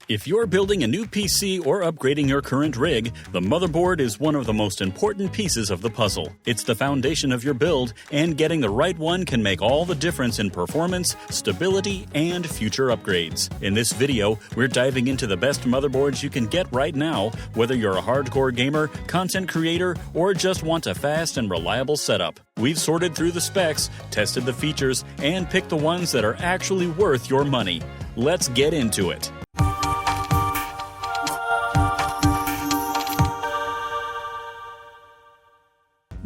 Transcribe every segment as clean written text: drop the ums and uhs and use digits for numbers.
If you're building a new PC or upgrading your current rig, the motherboard is one of the most important pieces of the puzzle. It's the foundation of your build, and getting the right one can make all the difference in performance, stability, and future upgrades. In this video, we're diving into the best motherboards you can get right now, whether you're a hardcore gamer, content creator, or just want a fast and reliable setup. We've sorted through the specs, tested the features, and picked the ones that are actually worth your money. Let's get into it.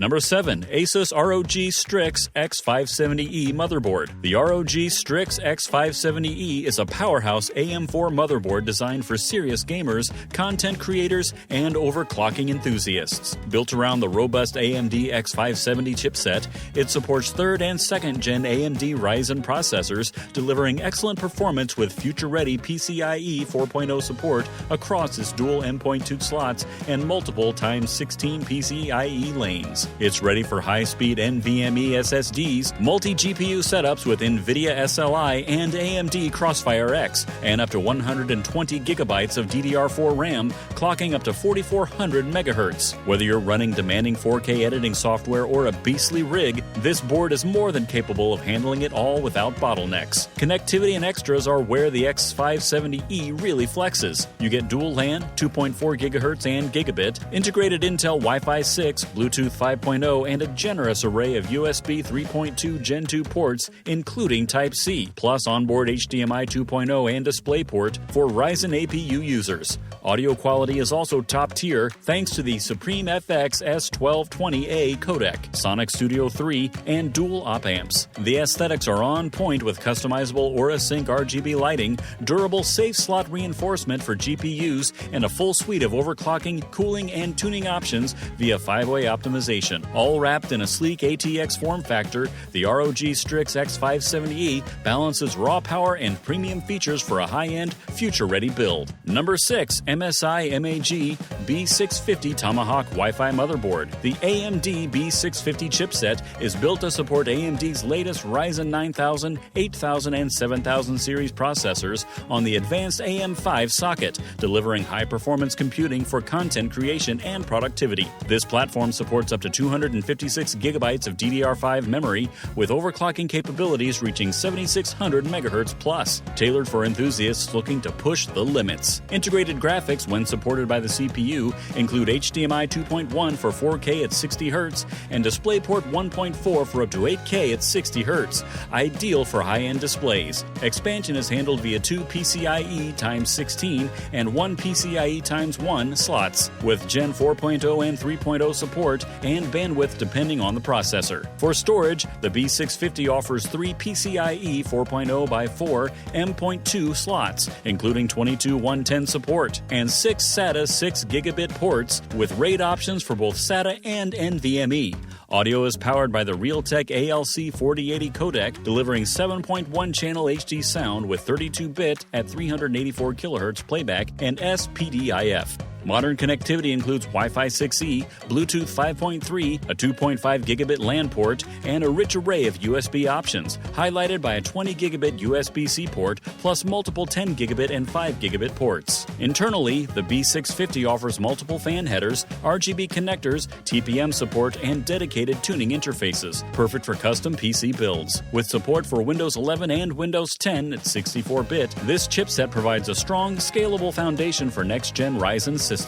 Number 7. ASUS ROG Strix X570E Motherboard. The ROG Strix X570E is a powerhouse AM4 motherboard designed for serious gamers, content creators, and overclocking enthusiasts. Built around the robust AMD X570 chipset, it supports 3rd and 2nd Gen AMD Ryzen processors, delivering excellent performance with future-ready PCIe 4.0 support across its dual M.2 slots and multiple x16 PCIe lanes. It's ready for high-speed NVMe SSDs, multi-GPU setups with NVIDIA SLI and AMD Crossfire X, and up to 120 gigabytes of DDR4 RAM, clocking up to 4400 MHz. Whether you're running demanding 4K editing software or a beastly rig, this board is more than capable of handling it all without bottlenecks. Connectivity and extras are where the X570E really flexes. You get dual LAN, 2.4 GHz and gigabit, integrated Intel Wi-Fi 6, Bluetooth 5.0, and a generous array of USB 3.2 Gen 2 ports, including Type-C, plus onboard HDMI 2.0 and DisplayPort for Ryzen APU users. Audio quality is also top tier thanks to the Supreme FX S1220A codec, Sonic Studio 3, and dual op amps. The aesthetics are on point with customizable Aura Sync RGB lighting, durable safe slot reinforcement for GPUs, and a full suite of overclocking, cooling, and tuning options via 5-way optimization. All wrapped in a sleek ATX form factor, the ROG Strix X570E balances raw power and premium features for a high-end, future-ready build. Number 6. MSI MAG B650 Tomahawk Wi-Fi Motherboard. The AMD B650 chipset is built to support AMD's latest Ryzen 9000, 8000, and 7000 series processors on the advanced AM5 socket, delivering high-performance computing for content creation and productivity. This platform supports up to 256 gigabytes of DDR5 memory with overclocking capabilities reaching 7600 MHz plus, tailored for enthusiasts looking to push the limits. Integrated graphics, when supported by the CPU, include HDMI 2.1 for 4K at 60 Hz and DisplayPort 1.4 for up to 8K at 60 Hz, ideal for high-end displays. Expansion is handled via 2 PCIe x16 and 1 PCIe x1 slots, with Gen 4.0 and 3.0 support and bandwidth depending on the processor. For storage, the B650 offers 3 PCIe 4.0x4 M.2 slots, including 22 110 support, and 6 SATA 6 gigabit ports with RAID options for both SATA and NVMe. Audio is powered by the Realtek ALC 4080 codec, delivering 7.1 channel HD sound with 32-bit at 384 kHz playback and SPDIF. Modern connectivity includes Wi-Fi 6E, Bluetooth 5.3, a 2.5 gigabit LAN port, and a rich array of USB options, highlighted by a 20 gigabit USB-C port, plus multiple 10 gigabit and 5 gigabit ports. Internally, the B650 offers multiple fan headers, RGB connectors, TPM support, and dedicated tuning interfaces, perfect for custom PC builds. With support for Windows 11 and Windows 10 at 64-bit, this chipset provides a strong, scalable foundation for next-gen Ryzen systems.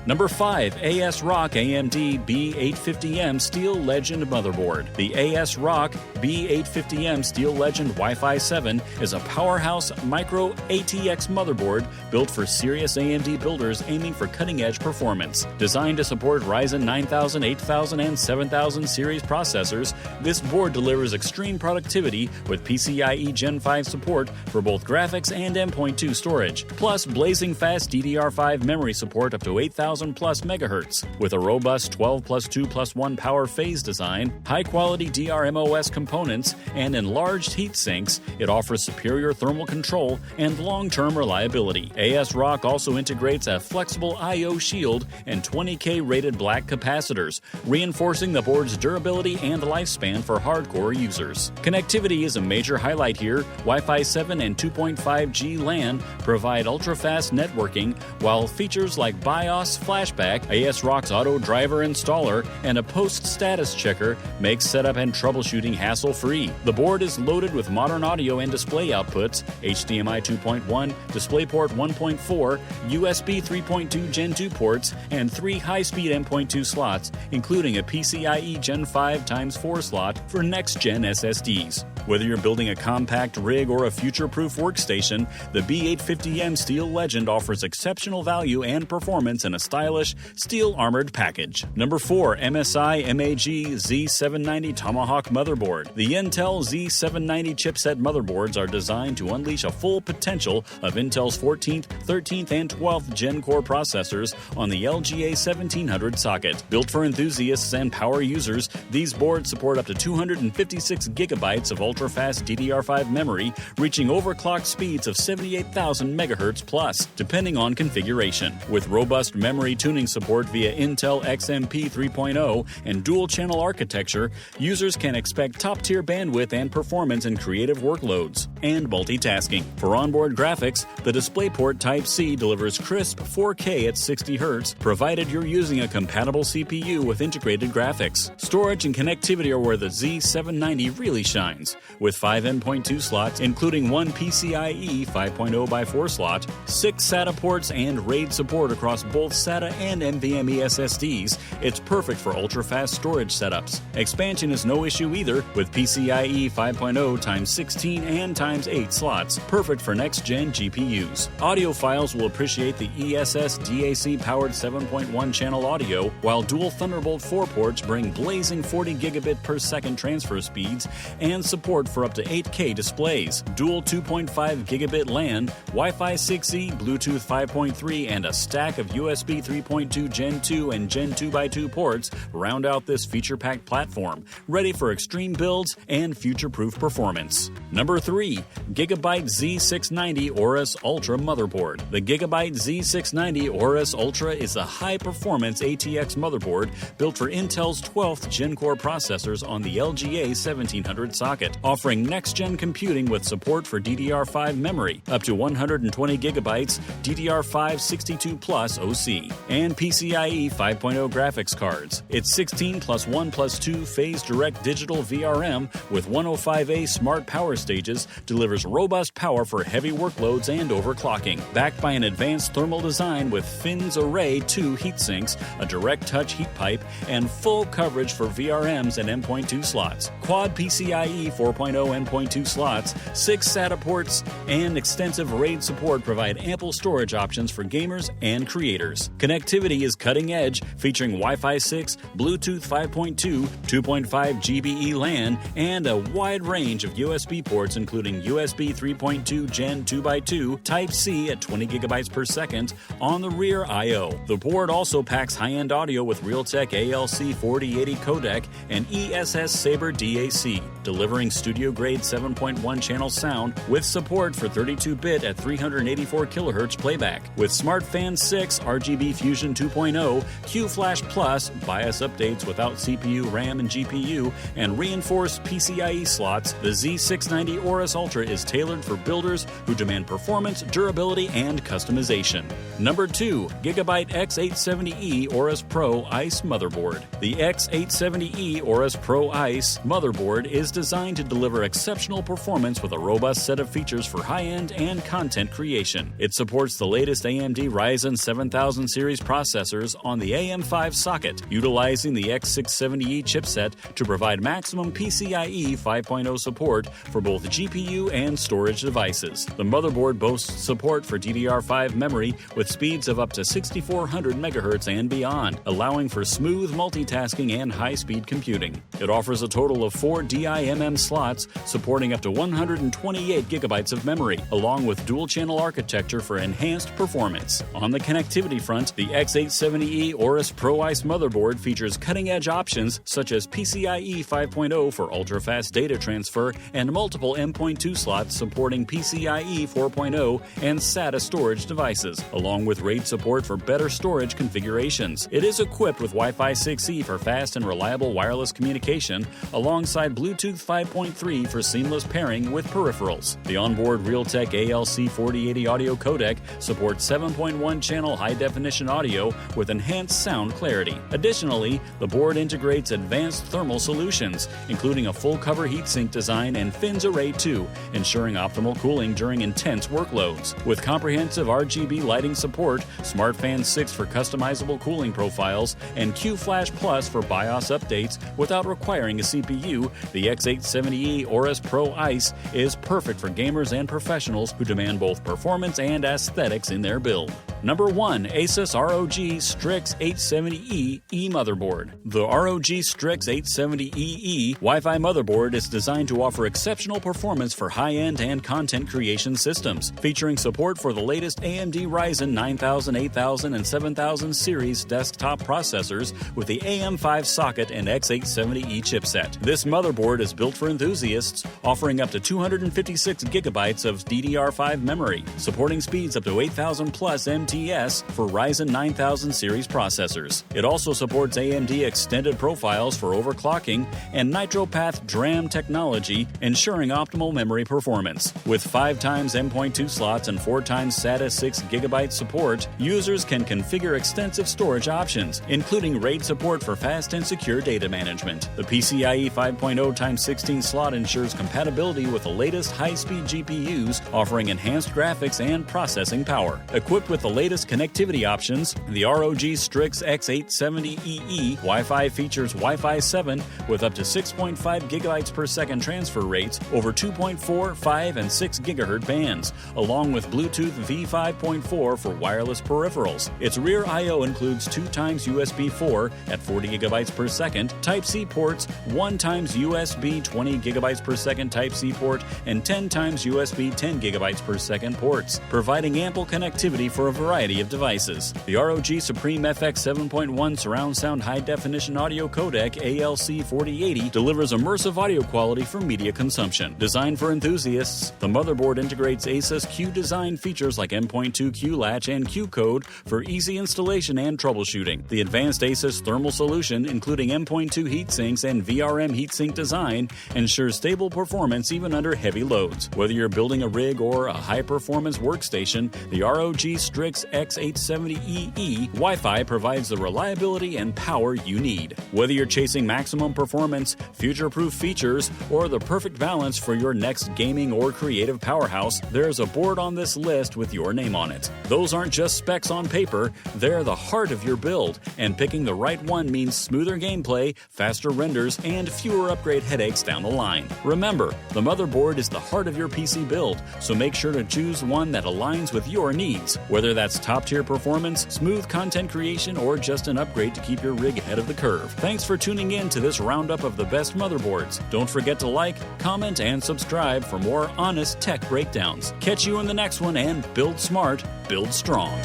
Number 5. ASRock AMD B850M Steel Legend Motherboard. The ASRock B850M Steel Legend Wi-Fi 7 is a powerhouse micro ATX motherboard built for serious AMD builders aiming for cutting-edge performance. Designed to support Ryzen 9000, 8000, and 7000 series processors, this board delivers extreme productivity with PCIe Gen 5 support for both graphics and M.2 storage, plus blazing fast DDR5 memory support support up to 8,000 plus megahertz. With a robust 12+2+1 power phase design, high-quality DRMOS components, and enlarged heat sinks, it offers superior thermal control and long-term reliability. ASRock also integrates a flexible I/O shield and 20K rated black capacitors, reinforcing the board's durability and lifespan for hardcore users. Connectivity is a major highlight here. Wi-Fi 7 and 2.5G LAN provide ultra-fast networking, while features like BIOS flashback, ASRock's auto driver installer, and a post-status checker make setup and troubleshooting hassle-free. The board is loaded with modern audio and display outputs, HDMI 2.1, DisplayPort 1.4, USB 3.2 Gen 2 ports, and 3 high-speed M.2 slots, including a PCIe Gen 5 x 4 slot for next-gen SSDs. Whether you're building a compact rig or a future-proof workstation, the B850M Steel Legend offers exceptional value and performance in a stylish, steel-armored package. Number 4. MSI MAG Z790 Tomahawk Motherboard. The Intel Z790 chipset motherboards are designed to unleash a full potential of Intel's 14th, 13th, and 12th Gen Core processors on the LGA 1700 socket. Built for enthusiasts and power users, these boards support up to 256 gigabytes of ultra-fast DDR5 memory, reaching overclock speeds of 78,000 MHz plus, depending on configuration. With robust memory tuning support via Intel XMP 3.0 and dual-channel architecture, users can expect top-tier bandwidth and performance in creative workloads and multitasking. For onboard graphics, the DisplayPort Type-C delivers crisp 4K at 60 Hz, provided you're using a compatible CPU with integrated graphics. Storage and connectivity are where the Z790 really shines, with 5 M.2 slots, including one PCIe 5.0x4 slot, 6 SATA ports, and RAID support across both SATA and NVMe SSDs. It's perfect for ultra-fast storage setups. Expansion is no issue either, with PCIe 5.0 x 16 and x 8 slots, perfect for next-gen GPUs. Audiophiles will appreciate the ESS DAC-powered 7.1 channel audio, while dual Thunderbolt 4 ports bring blazing 40 gigabit per second transfer speeds and support for up to 8K displays. Dual 2.5 gigabit LAN, Wi-Fi 6E, Bluetooth 5.3, and a stack of USB 3.2 Gen 2 and Gen 2x2 ports round out this feature-packed platform, ready for extreme builds and future-proof performance. Number 3. GIGABYTE Z690 AORUS Ultra Motherboard. The GIGABYTE Z690 AORUS Ultra is a high-performance ATX motherboard built for Intel's 12th Gen Core processors on the LGA 1700 socket, offering next-gen computing with support for DDR5 memory, up to 120 gigabytes, DDR5 62 plus OC, and PCIe 5.0 graphics cards. Its 16+1+2 phase direct digital VRM with 105A smart power stages delivers robust power for heavy workloads and overclocking, backed by an advanced thermal design with FINS Array 2 heatsinks, a direct touch heat pipe, and full coverage for VRMs and M.2 slots, quad PCIe 4.0 M.2 slots, 6 SATA ports, and extensive RAID support provide ample storage options for gamers and creators. Connectivity is cutting edge, featuring Wi-Fi 6, Bluetooth 5.2, 2.5 GBE LAN, and a wide range of USB ports including USB 3.2 Gen 2x2, Type-C at 20 gigabytes per second, on the rear I/O. The board also packs high-end audio with Realtek ALC 4080 codec and ESS Saber DAC, delivering studio-grade 7.1 channel sound with support for 32-bit at 384 kHz playback. With Smart Fan 6, RGB Fusion 2.0, Q-Flash Plus, BIOS updates without CPU, RAM, and GPU, and reinforced PCIe slots, the Z690 AORUS Ultra is tailored for builders who demand performance, durability, and customization. Number 2. GIGABYTE X870E AORUS Pro ICE Motherboard. The X870E AORUS Pro ICE motherboard is designed to deliver exceptional performance with a robust set of features for high-end and content creation. It supports the latest AMD Ryzen 7000 series processors on the AM5 socket, utilizing the X670E chipset to provide maximum PCIe 5.0 support for both GPU and storage devices. The motherboard boasts support for DDR5 memory with speeds of up to 6400 MHz and beyond, allowing for smooth multitasking and high-speed computing. It offers a total of 4 DI PCIe slots supporting up to 128 gigabytes of memory, along with dual-channel architecture for enhanced performance. On the connectivity front, the X870E AORUS Pro Ice motherboard features cutting-edge options such as PCIe 5.0 for ultra-fast data transfer and multiple M.2 slots supporting PCIe 4.0 and SATA storage devices, along with RAID support for better storage configurations. It is equipped with Wi-Fi 6E for fast and reliable wireless communication, alongside Bluetooth 5.3 for seamless pairing with peripherals. The onboard Realtek ALC4080 audio codec supports 7.1-channel high-definition audio with enhanced sound clarity. Additionally, the board integrates advanced thermal solutions, including a full-cover heatsink design and fins array 2, ensuring optimal cooling during intense workloads. With comprehensive RGB lighting support, SmartFan 6 for customizable cooling profiles, and Q-Flash Plus for BIOS updates without requiring a CPU, the X870E AORUS Pro Ice is perfect for gamers and professionals who demand both performance and aesthetics in their build. Number 1. ASUS ROG Strix 870E E motherboard. The ROG Strix 870E Wi-Fi motherboard is designed to offer exceptional performance for high-end and content creation systems, featuring support for the latest AMD Ryzen 9000, 8000, and 7000 series desktop processors with the AM5 socket and X870E chipset. This motherboard is built for enthusiasts, offering up to 256 gigabytes of DDR5 memory, supporting speeds up to 8000 plus MTS for Ryzen 9000 series processors. It also supports AMD extended profiles for overclocking and NitroPath DRAM technology, ensuring optimal memory performance. With 5x M.2 slots and 4x SATA 6 GB support, users can configure extensive storage options, including RAID support for fast and secure data management. The PCIe 5.0x16 slot ensures compatibility with the latest high-speed GPUs, offering enhanced graphics and processing power. Equipped with the latest connectivity options, the ROG Strix X870EE Wi-Fi features Wi-Fi 7 with up to 6.5 gigabytes per second transfer rates over 2.4, 5, and 6 gigahertz bands, along with Bluetooth V5.4 for wireless peripherals. Its rear I/O includes 2x USB 4 at 40 gigabytes per second, Type-C ports, 1x USB 20 gigabytes per second Type-C port, and 10x USB 10 gigabytes per second ports, providing ample connectivity for a variety of devices. The ROG Supreme FX 7.1 surround sound high-definition audio codec ALC4080 delivers immersive audio quality for media consumption. Designed for enthusiasts, the motherboard integrates ASUS Q design features like M.2 Q latch and Q code for easy installation and troubleshooting. The advanced ASUS thermal solution, including M.2 heatsinks and VRM heatsink design, ensures stable performance even under heavy loads. Whether you're building a rig or a high-performance workstation, the ROG Strix X870EE Wi-Fi provides the reliability and power you need. Whether you're chasing maximum performance, future-proof features, or the perfect balance for your next gaming or creative powerhouse, there's a board on this list with your name on it. Those aren't just specs on paper, they're the heart of your build, and picking the right one means smoother gameplay, faster renders, and fewer upgrade headaches down the line. Remember, the motherboard is the heart of your PC build, so make sure to choose one that aligns with your needs, whether that's top-tier performance, smooth content creation, or just an upgrade to keep your rig ahead of the curve. Thanks for tuning in to this roundup of the best motherboards. Don't forget to like, comment, and subscribe for more honest tech breakdowns. Catch you in the next one, and build smart, build strong.